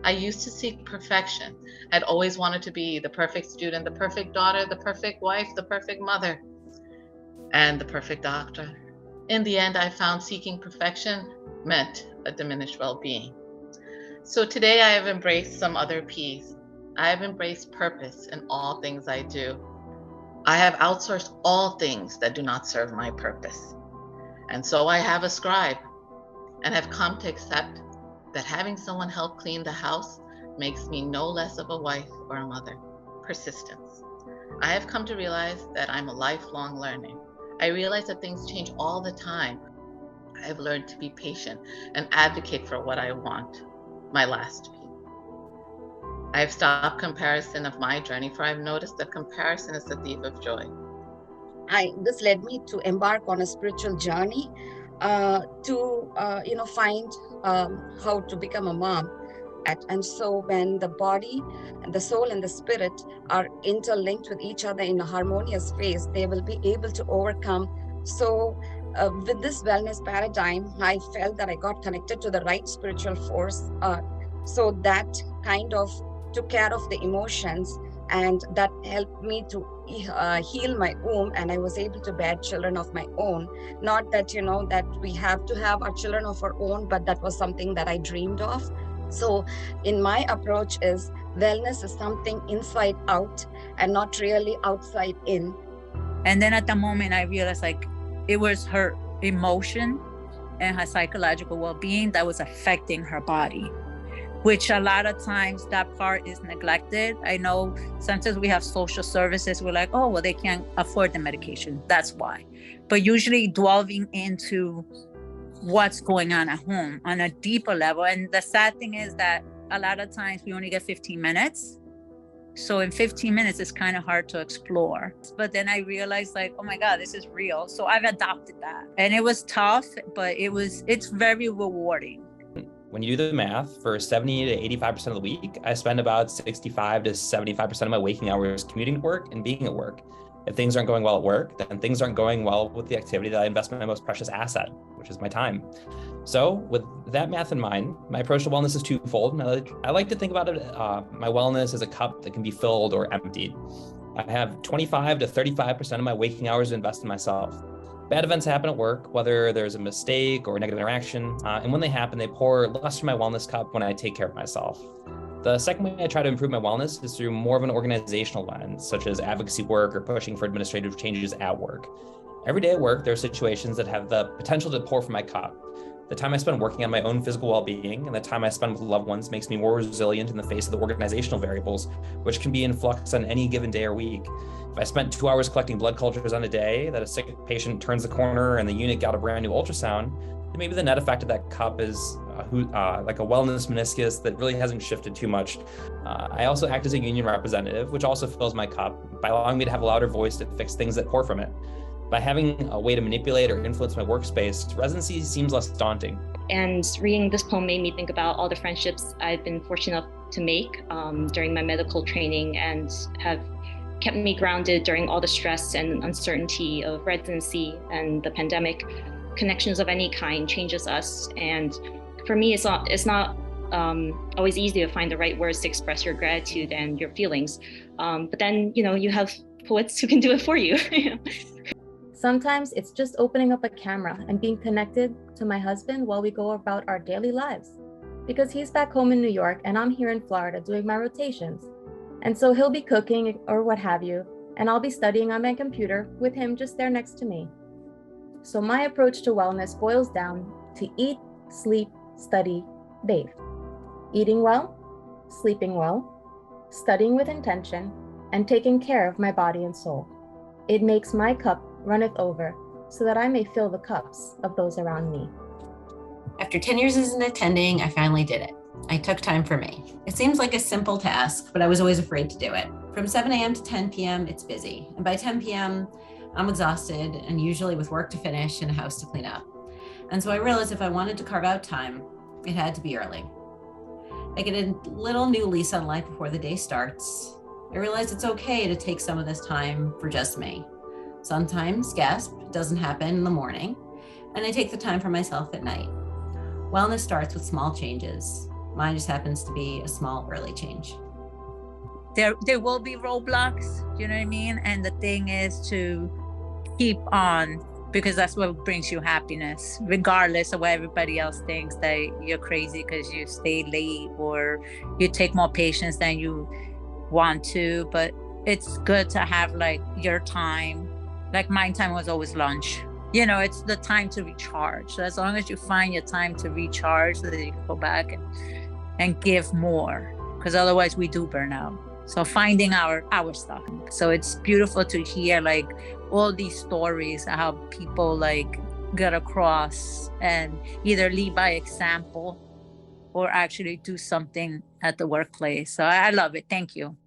I used to seek perfection. I'd always wanted to be the perfect student, the perfect daughter, the perfect wife, the perfect mother, and the perfect doctor. In the end, I found seeking perfection meant a diminished well being. So today I have embraced some other P's. I have embraced purpose in all things I do. I have outsourced all things that do not serve my purpose. And so I have a scribe and have come to accept that having someone help clean the house makes me no less of a wife or a mother. Persistence. I have come to realize that I'm a lifelong learner. I realize that things change all the time. I have learned to be patient and advocate for what I want. My last P. I have stopped comparison of my journey, for I've noticed that comparison is the thief of joy. This led me to embark on a spiritual journey to find how to become a mom. And so when the body and the soul and the spirit are interlinked with each other in a harmonious phase, they will be able to overcome. So with this wellness paradigm, I felt that I got connected to the right spiritual force. So that kind of took care of the emotions, and that helped me to heal my womb, and I was able to bear children of my own. Not that that we have to have our children of our own, but that was something that I dreamed of. So in my approach is wellness is something inside out and not really outside in. And then at the moment I realized like it was her emotion and her psychological well-being that was affecting her body, which a lot of times that part is neglected. I know sometimes we have social services, we're like, oh, well, they can't afford the medication, that's why. But usually delving into what's going on at home on a deeper level. And the sad thing is that a lot of times we only get 15 minutes. So in 15 minutes, it's kind of hard to explore. But then I realized like, oh my God, this is real. So I've adopted that. And it was tough, but it's very rewarding. When you do the math, for 70 to 85% of the week, I spend about 65 to 75% of my waking hours commuting to work and being at work. If things aren't going well at work, then things aren't going well with the activity that I invest my most precious asset, which is my time. So with that math in mind, my approach to wellness is twofold. I like to think about it, my wellness as a cup that can be filled or emptied. I have 25 to 35% of my waking hours to invest in myself. Bad events happen at work, whether there's a mistake or a negative interaction, and when they happen, they pour less from my wellness cup when I take care of myself. The second way I try to improve my wellness is through more of an organizational lens, such as advocacy work or pushing for administrative changes at work. Every day at work, there are situations that have the potential to pour from my cup. The time I spend working on my own physical well-being and the time I spend with loved ones makes me more resilient in the face of the organizational variables, which can be in flux on any given day or week. If I spent 2 hours collecting blood cultures on a day that a sick patient turns the corner and the unit got a brand new ultrasound, then maybe the net effect of that cup is like a wellness meniscus that really hasn't shifted too much. I also act as a union representative, which also fills my cup by allowing me to have a louder voice to fix things that pour from it. By having a way to manipulate or influence my workspace, residency seems less daunting. And reading this poem made me think about all the friendships I've been fortunate enough to make during my medical training, and have kept me grounded during all the stress and uncertainty of residency and the pandemic. Connections of any kind changes us, and for me, it's not always easy to find the right words to express your gratitude and your feelings. But then, you have poets who can do it for you. Sometimes it's just opening up a camera and being connected to my husband while we go about our daily lives. Because he's back home in New York and I'm here in Florida doing my rotations. And so he'll be cooking or what have you, and I'll be studying on my computer with him just there next to me. So my approach to wellness boils down to eat, sleep, study, bathe. Eating well, sleeping well, studying with intention, and taking care of my body and soul. It makes my cup runneth over, so that I may fill the cups of those around me. After 10 years as an attending, I finally did it. I took time for me. It seems like a simple task, but I was always afraid to do it. From 7 a.m. to 10 p.m., it's busy. And by 10 p.m., I'm exhausted and usually with work to finish and a house to clean up. And so I realized if I wanted to carve out time, it had to be early. I get a little new lease on life before the day starts. I realize it's okay to take some of this time for just me. Sometimes, gasp, it doesn't happen in the morning, and I take the time for myself at night. Wellness starts with small changes. Mine just happens to be a small early change. There will be roadblocks, you know what I mean? And the thing is to keep on, because that's what brings you happiness, regardless of what everybody else thinks that you're crazy because you stay late or you take more patients than you want to. But it's good to have like your time. Like my time was always lunch. You know, it's the time to recharge. So as long as you find your time to recharge, so that you can go back and give more, because otherwise we do burn out. So finding our stuff. So it's beautiful to hear like all these stories, how people like get across and either lead by example or actually do something at the workplace. So I love it. Thank you.